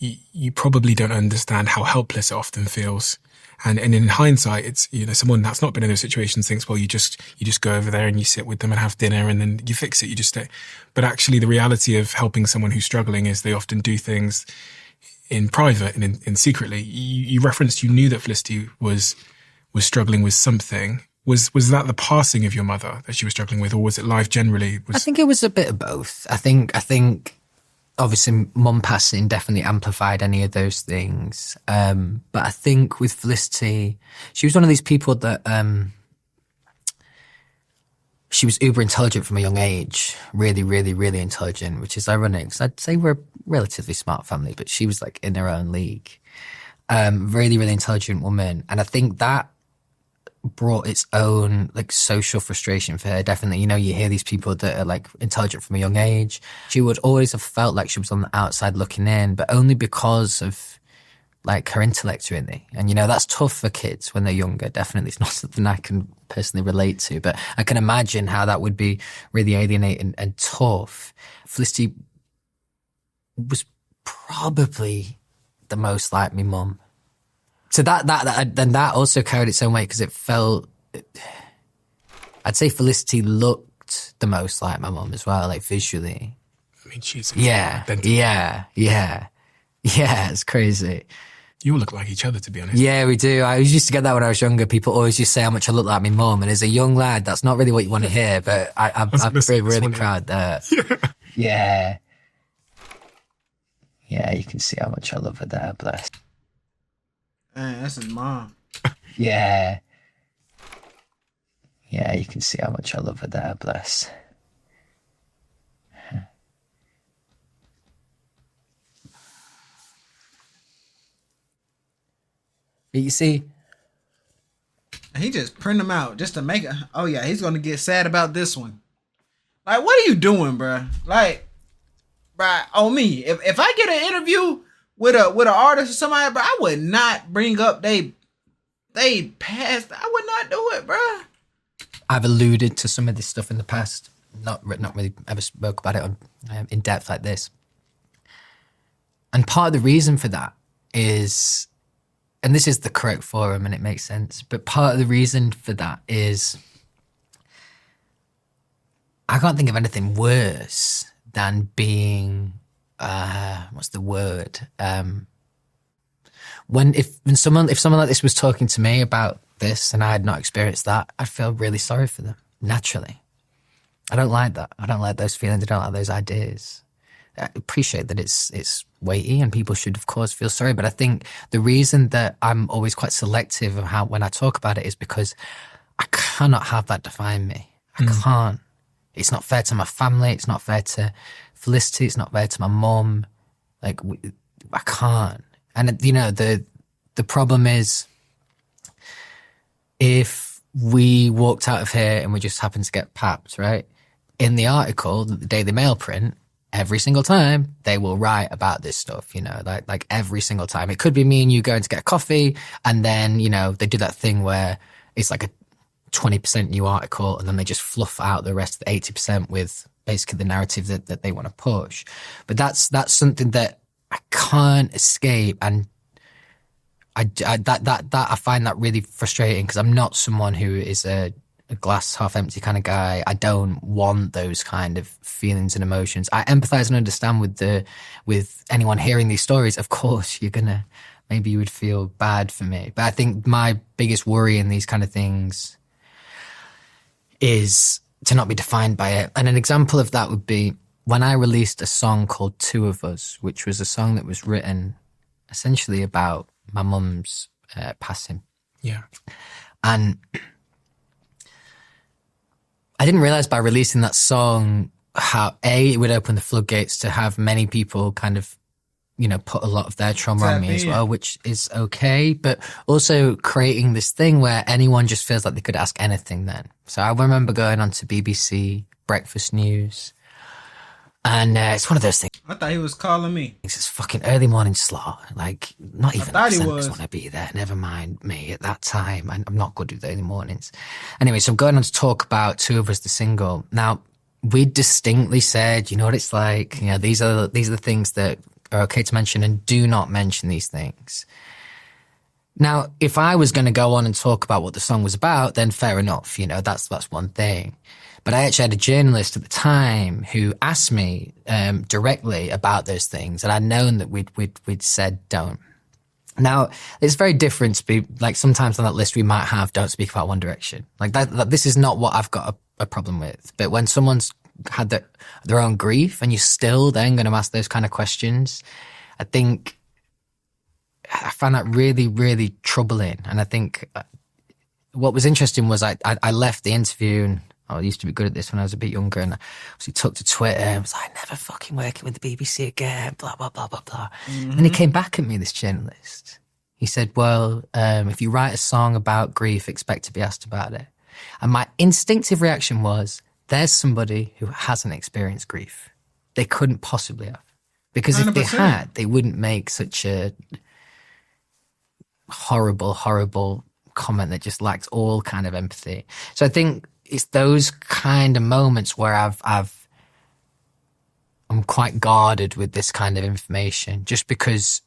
you probably don't understand how helpless it often feels. And in hindsight, it's, someone that's not been in those situations thinks, well, you just go over there and you sit with them and have dinner and then you fix it, you just stay. But actually the reality of helping someone who's struggling is they often do things in private and in secretly. You referenced, you knew that Felicity was struggling with something. Was that the passing of your mother that she was struggling with, or was it life generally? I think it was a bit of both. I think obviously mum passing definitely amplified any of those things. But I think with Felicity, she was one of these people that she was uber intelligent from a young age, really, really, really intelligent, which is ironic because I'd say we're a relatively smart family, but she was like in her own league. Really, really intelligent woman. And I think that brought its own like social frustration for her. Definitely, you hear these people that are like intelligent from a young age. She would always have felt like she was on the outside looking in, but only because of like her intellect, really. And that's tough for kids when they're younger. Definitely, it's not something I can personally relate to, but I can imagine how that would be really alienating and tough. Felicity was probably the most like me mum. So that also carried its own weight because it felt, I'd say Felicity looked the most like my mum as well, like visually. I mean, she's yeah, it's crazy. You all look like each other, to be honest. Yeah, we do. I used to get that when I was younger. People always used to say how much I look like my mum, and as a young lad, that's not really what you want to hear. But I'm really proud that. Yeah, you can see how much I love her there. Bless. Man, that's his mom. Yeah, you can see how much I love her there. Bless. You see, he just print them out just to make it. Oh yeah, he's gonna get sad about this one. Like, what are you doing, bruh? Like, bruh, on me. If I get an interview with an artist or somebody, bruh, I would not bring up they past. I would not do it, bruh. I've alluded to some of this stuff in the past. Not really ever spoke about it in depth like this. And part of the reason for that is, and this is the correct forum and it makes sense, but part of the reason for that is I can't think of anything worse than being, what's the word? If someone like this was talking to me about this and I had not experienced that, I'd feel really sorry for them, naturally. I don't like that. I don't like those feelings. I don't like those ideas. I appreciate that it's weighty and people should, of course, feel sorry. But I think the reason that I'm always quite selective of when I talk about it is because I cannot have that define me. I can't. It's not fair to my family. It's not fair to Felicity. It's not fair to my mum. Like, I can't. And, you know, the problem is if we walked out of here and we just happened to get papped, right? In the article that the Daily Mail print, every single time they will write about this stuff, you know, like every single time. It could be me and you going to get a coffee and then, you know, they do that thing where it's like a 20% new article and then they just fluff out the rest of the 80% with basically the narrative that they want to push. But that's something that I can't escape, and I find that really frustrating because I'm not someone who is a glass half empty kind of guy. I don't want those kind of feelings and emotions. I empathize and understand with anyone hearing these stories. Of course, maybe you would feel bad for me. But I think my biggest worry in these kind of things is to not be defined by it. And an example of that would be when I released a song called Two of Us, which was a song that was written essentially about my mum's passing. Yeah. And I didn't realize by releasing that song how, A, it would open the floodgates to have many people kind of, you know, put a lot of their trauma on me as well, which is okay. But also creating this thing where anyone just feels like they could ask anything then. So I remember going on to BBC Breakfast News. And it's one of those things. I thought he was calling me. It's fucking early morning slot. Like, not even thought he the was. want to be there. Never mind me at that time. I'm not good with early mornings. Anyway, so I'm going on to talk about Two of Us, the single. Now, we distinctly said, you know what it's like. You know, these are the things that are okay to mention, and do not mention these things. Now, if I was going to go on and talk about what the song was about, then fair enough. You know, that's one thing. But I actually had a journalist at the time who asked me directly about those things, and I'd known that we'd said don't. Now, it's very different to be, like, sometimes on that list we might have don't speak about One Direction. Like, that this is not what I've got a problem with. But when someone's had their own grief and you're still then going to ask those kind of questions, I think I found that really, really troubling. And I think what was interesting was I left the interview, and I used to be good at this when I was a bit younger, and I obviously took to Twitter and was like, never fucking working with the BBC again, blah, blah, blah, blah, blah. Mm-hmm. And he came back at me, this journalist. He said, well, if you write a song about grief, expect to be asked about it. And my instinctive reaction was, there's somebody who hasn't experienced grief. They couldn't possibly have. Because 100%. If they had, they wouldn't make such a horrible, horrible comment that just lacks all kind of empathy. So I think it's those kind of moments where I'm quite guarded with this kind of information, just because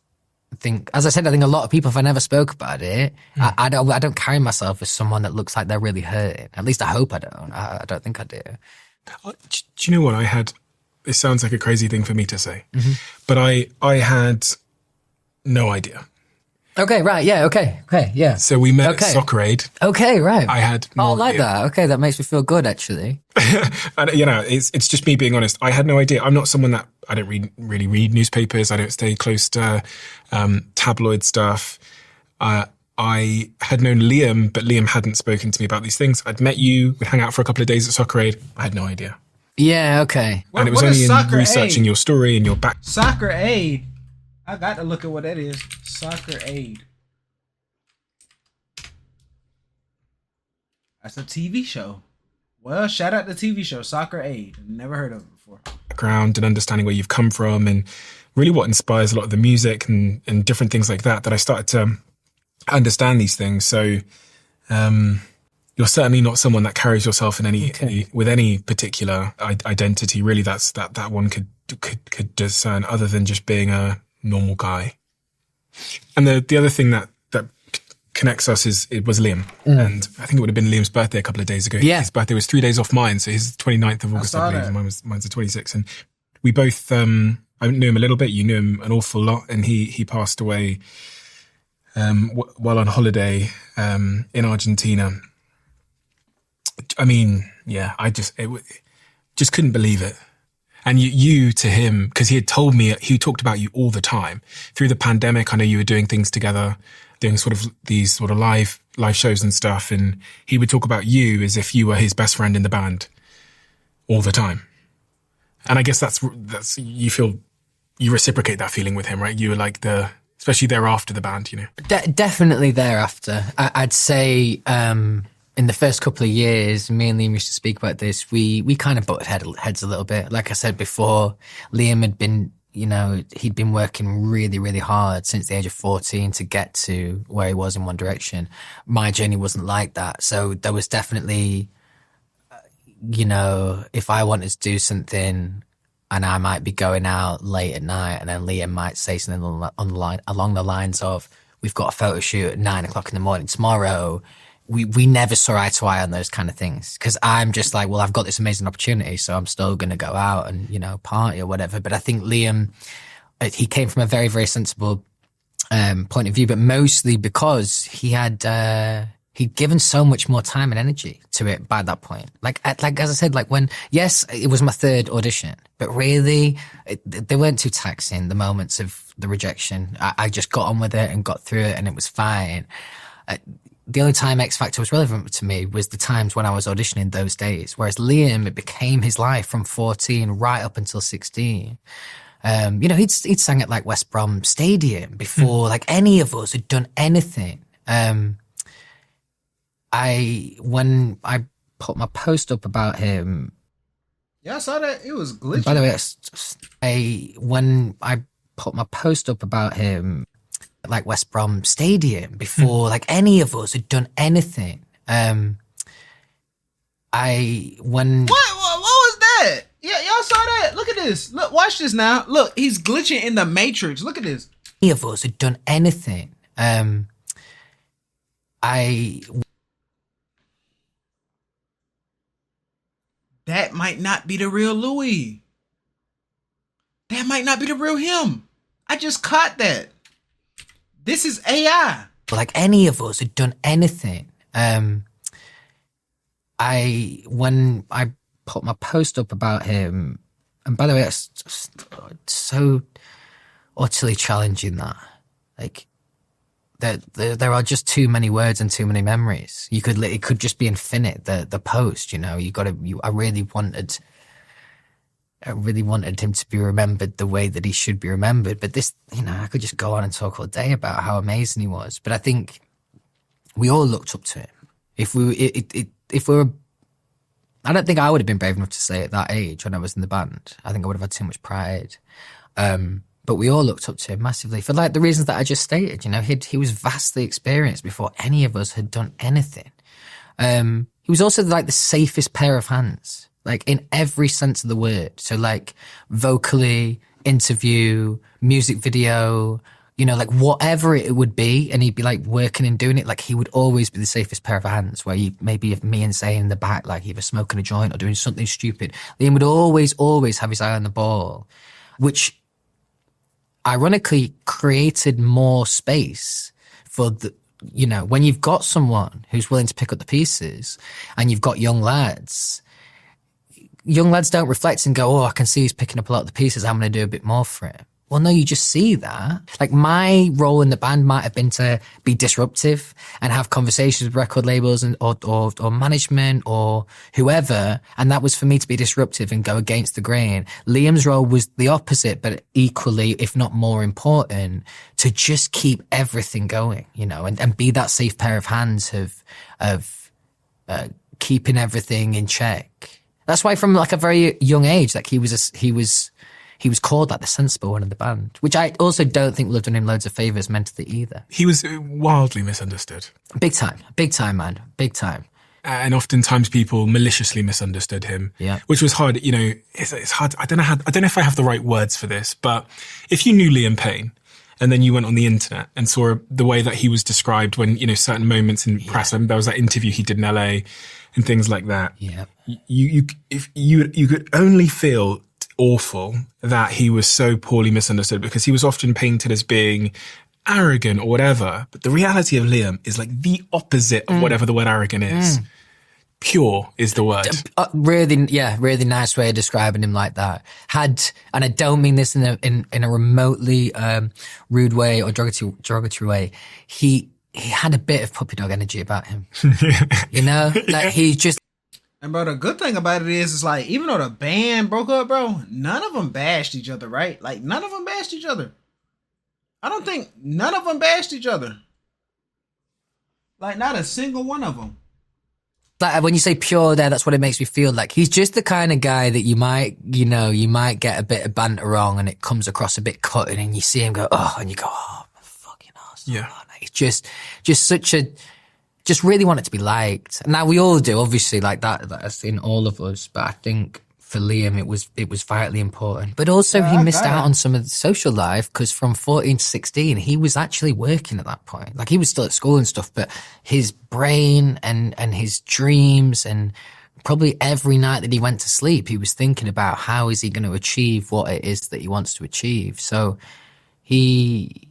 I think, as I said, I think a lot of people, if I never spoke about it, I don't carry myself as someone that looks like they're really hurting. At least I hope I don't. I don't think I do. Do you know what it sounds like a crazy thing for me to say, but I had no idea. Okay, right, yeah, okay, yeah. So we met at Soccer Aid. Okay, right. I had no idea. That. Okay, that makes me feel good, actually. And, you know, it's just me being honest. I had no idea. I'm not someone that, I don't really read newspapers. I don't stay close to tabloid stuff. I had known Liam, but Liam hadn't spoken to me about these things. I'd met you, we'd hang out for a couple of days at Soccer Aid. I had no idea. Yeah, okay. And it was only in researching your story and your back. Soccer Aid. I got to look at what that is. Soccer Aid. That's a TV show. Well, shout out the TV show, Soccer Aid. Never heard of it before. Background and understanding where you've come from, and really what inspires a lot of the music and different things like that I started to understand these things. So you're certainly not someone that carries yourself in with any particular identity. Really, that's that one could discern, other than just being a normal guy. And the other thing that connects us it was Liam. And I think it would have been Liam's birthday a couple of days ago. Yeah. His birthday was 3 days off mine. So his 29th of August, I believe. And mine's the 26th. And we both, I knew him a little bit. You knew him an awful lot. And he passed away while on holiday in Argentina. I mean, yeah, just couldn't believe it. And you to him, because he talked about you all the time. Through the pandemic, I know you were doing things together, doing these live shows and stuff. And he would talk about you as if you were his best friend in the band all the time. And I guess that's you reciprocate that feeling with him, right? You were like especially thereafter the band, you know. Definitely thereafter. I'd say, in the first couple of years, me and Liam used to speak about this. We kind of butted heads a little bit. Like I said before, Liam had been, he'd been working really, really hard since the age of 14 to get to where he was in One Direction. My journey wasn't like that. So there was definitely, if I wanted to do something and I might be going out late at night and then Liam might say something along the lines of, we've got a photo shoot at 9 o'clock in the morning tomorrow. We never saw eye to eye on those kind of things, because I'm just like, well, I've got this amazing opportunity, so I'm still going to go out and, party or whatever. But I think Liam, he came from a very, very sensible point of view, but mostly because he'd given so much more time and energy to it by that point. Like as I said, yes, it was my third audition, but really they weren't too taxing, the moments of the rejection. I just got on with it and got through it, and it was fine. The only time X Factor was relevant to me was the times when I was auditioning those days. Whereas Liam, it became his life from 14 right up until 16. He'd sang at West Brom Stadium before any of us had done anything. When I put my post up about him. Yeah, I saw that. It was glitchy. By the way, when I put my post up about him, West Brom Stadium before any of us had done anything. What was that? Yeah, y'all saw that? Look at this. Look, watch this now. Look, he's glitching in the Matrix. Look at this. Any of us had done anything. That might not be the real Louis. That might not be the real him. I just caught that. This is AI. Any of us had done anything. When I put my post up about him, and by the way, it's so utterly challenging that, there are just too many words and too many memories. It could just be infinite. The post, I really wanted him to be remembered the way that he should be remembered. But this, I could just go on and talk all day about how amazing he was. But I think we all looked up to him. If we were, I don't think I would have been brave enough to say at that age when I was in the band. I think I would have had too much pride. But we all looked up to him massively for the reasons that I just stated. He was vastly experienced before any of us had done anything. He was also the safest pair of hands. In every sense of the word. So vocally, interview, music video, whatever it would be. And he'd be working and doing it. He would always be the safest pair of hands, where maybe if me and say in the back, either smoking a joint or doing something stupid, Liam would always have his eye on the ball, which ironically created more space for when you've got someone who's willing to pick up the pieces and you've got young lads don't reflect and go, oh, I can see he's picking up a lot of the pieces, I'm going to do a bit more for him. Well, no, you just see that. My role in the band might have been to be disruptive and have conversations with record labels or management or whoever. And that was for me to be disruptive and go against the grain. Liam's role was the opposite, but equally, if not more important, to just keep everything going, and be that safe pair of hands of keeping everything in check. That's why from a very young age, he was called the sensible one in the band, which I also don't think will have done him loads of favours mentally either. He was wildly misunderstood. Big time, man, big time. And oftentimes people maliciously misunderstood him, Yeah. which was hard. You know, it's hard. I don't know if I have the right words for this, but if you knew Liam Payne and then you went on the internet and saw the way that he was described when, you know, certain moments in press, there was that interview he did in LA and things like that. Yeah. You could only feel awful that he was so poorly misunderstood, because he was often painted as being arrogant or whatever. But the reality of Liam is like the opposite of whatever the word arrogant is. Pure is the word. Really nice way of describing him like that. And I don't mean this in a remotely rude way or derogatory way. He had a bit of puppy dog energy about him. You know, like he just. And bro, the good thing about it is like, even though the band broke up, bro, none of them bashed each other, right? Like, none of them bashed each other. I don't think none of them bashed each other. Like, not a single one of them. Like, when you say pure there, that's what it makes me feel like. He's just the kind of guy that you might get a bit of banter wrong and it comes across a bit cutting and you see him go, oh, and you go, oh, my fucking ass. Yeah. He's just really want it to be liked. Now we all do, obviously, like that's in all of us. But I think for Liam, it was vitally important. But also he missed out on some of the social life, because from 14 to 16, he was actually working at that point. Like, he was still at school and stuff, but his brain and his dreams, and probably every night that he went to sleep, he was thinking about how is he going to achieve what it is that he wants to achieve. So he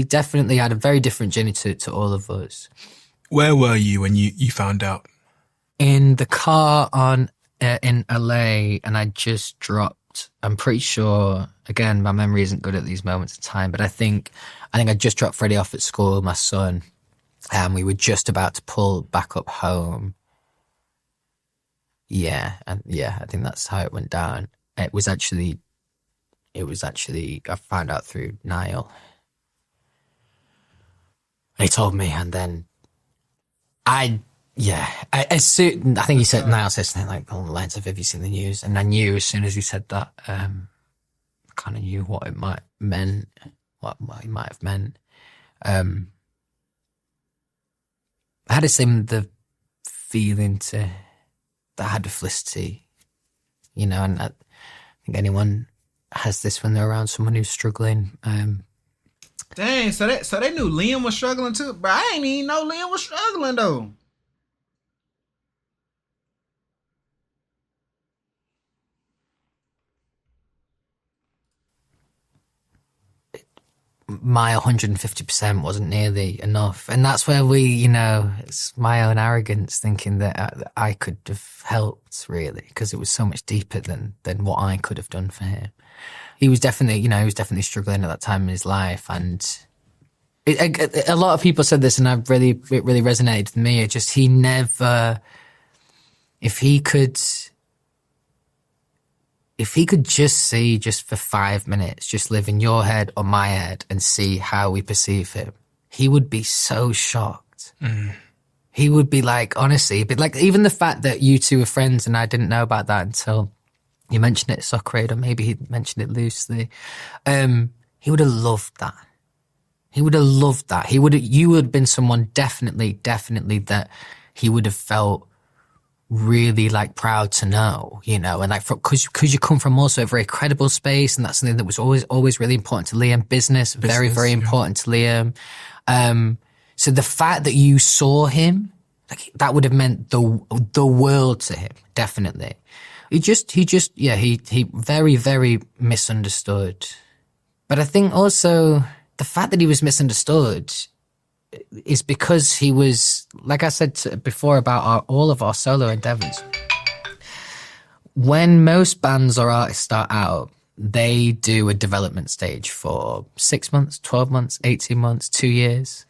definitely had a very different journey to all of us. Where were you when you found out? In the car in LA, and I just dropped. I'm pretty sure. Again, my memory isn't good at these moments of time, but I think I just dropped Freddie off at school, my son, and we were just about to pull back up home. I think that's how it went down. It was actually I found out through Niall. He told me, and then I think he said, Niall said something like along the lines of, have you seen the news? And I knew as soon as he said that, kind of knew what it might meant, what he might have meant. I had the same feeling that I had with Felicity, you know, and I think anyone has this when they're around someone who's struggling. Dang, so they knew Liam was struggling too, but I didn't even know Liam was struggling though. My 150% wasn't nearly enough. And that's where it's my own arrogance thinking that I could have helped, really, because it was so much deeper than what I could have done for him. He was definitely struggling at that time in his life. And a lot of people said this, and it really resonated with me. It just, he never, if he could just see, just for 5 minutes, just live in your head or my head and see how we perceive him, he would be so shocked. He would be like, honestly, but like, even the fact that you two were friends and I didn't know about that until you mentioned it at Soccer, or maybe he mentioned it loosely. He would have loved that. He would have loved that. You would have been someone definitely that he would have felt really like proud to know, you know, and like, because you come from also a very credible space, and that's something that was always really important to Liam. Business very important to Liam. So the fact that you saw him, like, that would have meant the world to him, definitely. He very, very misunderstood. But I think also the fact that he was misunderstood is because he was, like I said before about all of our solo endeavors. When most bands or artists start out, they do a development stage for 6 months, 12 months, 18 months, 2 years.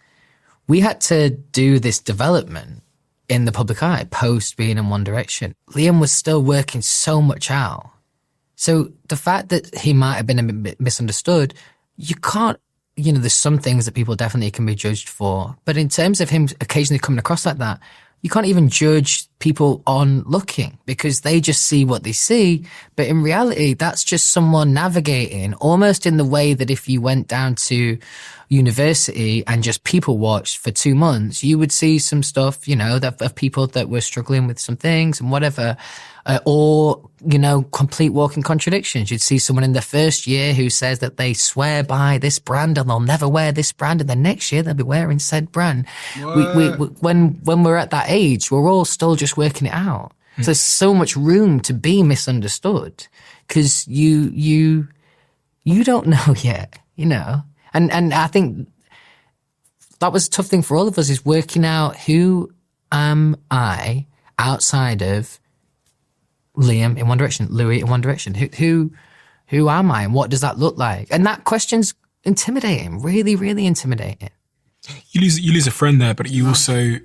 We had to do this development in the public eye post being in One Direction. Liam was still working so much out. So the fact that he might have been a bit misunderstood, you can't, you know, there's some things that people definitely can be judged for. But in terms of him occasionally coming across like that, you can't even judge people on looking because they just see what they see. But in reality, that's just someone navigating almost in the way that if you went down to university and just people watched for 2 months, you would see some stuff, you know, that of people that were struggling with some things and whatever, or, you know, complete walking contradictions. You'd see someone in the first year who says that they swear by this brand and they'll never wear this brand, and the next year they'll be wearing said brand. When we're at that age, we're all still just working it out. So there's so much room to be misunderstood because you don't know yet, you know. And I think that was a tough thing for all of us, is working out who am I outside of Liam in one direction, Louis in one direction. Who am I and what does that look like? And that question's intimidating, really, really intimidating. You lose a friend there, but you also...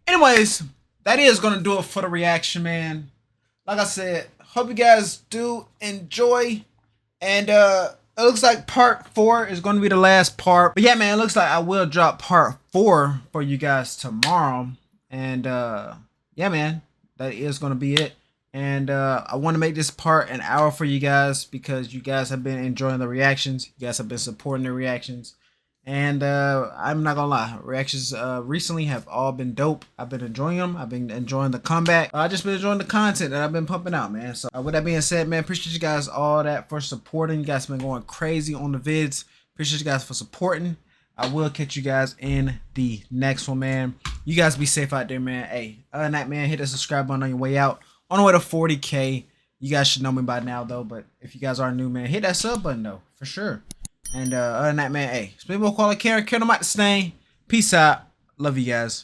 Anyways, that is going to do it for the reaction, man. Like I said, hope you guys do enjoy. And it looks like part 4 is going to be the last part. But yeah, man, it looks like I will drop part 4 for you guys tomorrow. And yeah, man, that is going to be it. And I want to make this part an hour for you guys because you guys have been enjoying the reactions. You guys have been supporting the reactions. And I'm not gonna lie, reactions recently have all been dope. I've been enjoying them. I've been enjoying the comeback. I just been enjoying the content that I've been pumping out, man. So with that being said, man, appreciate you guys all that for supporting. You guys been going crazy on the vids. Appreciate you guys for supporting. I will catch you guys in the next one, man. You guys be safe out there, man. Hey, other than that, man, hit the subscribe button on your way out. On the way to 40K. You guys should know me by now, though. But if you guys are new, man, hit that sub button, though, for sure. And other than that, man, hey, it's been more quality care. Care them out the stain. Peace out. Love you guys.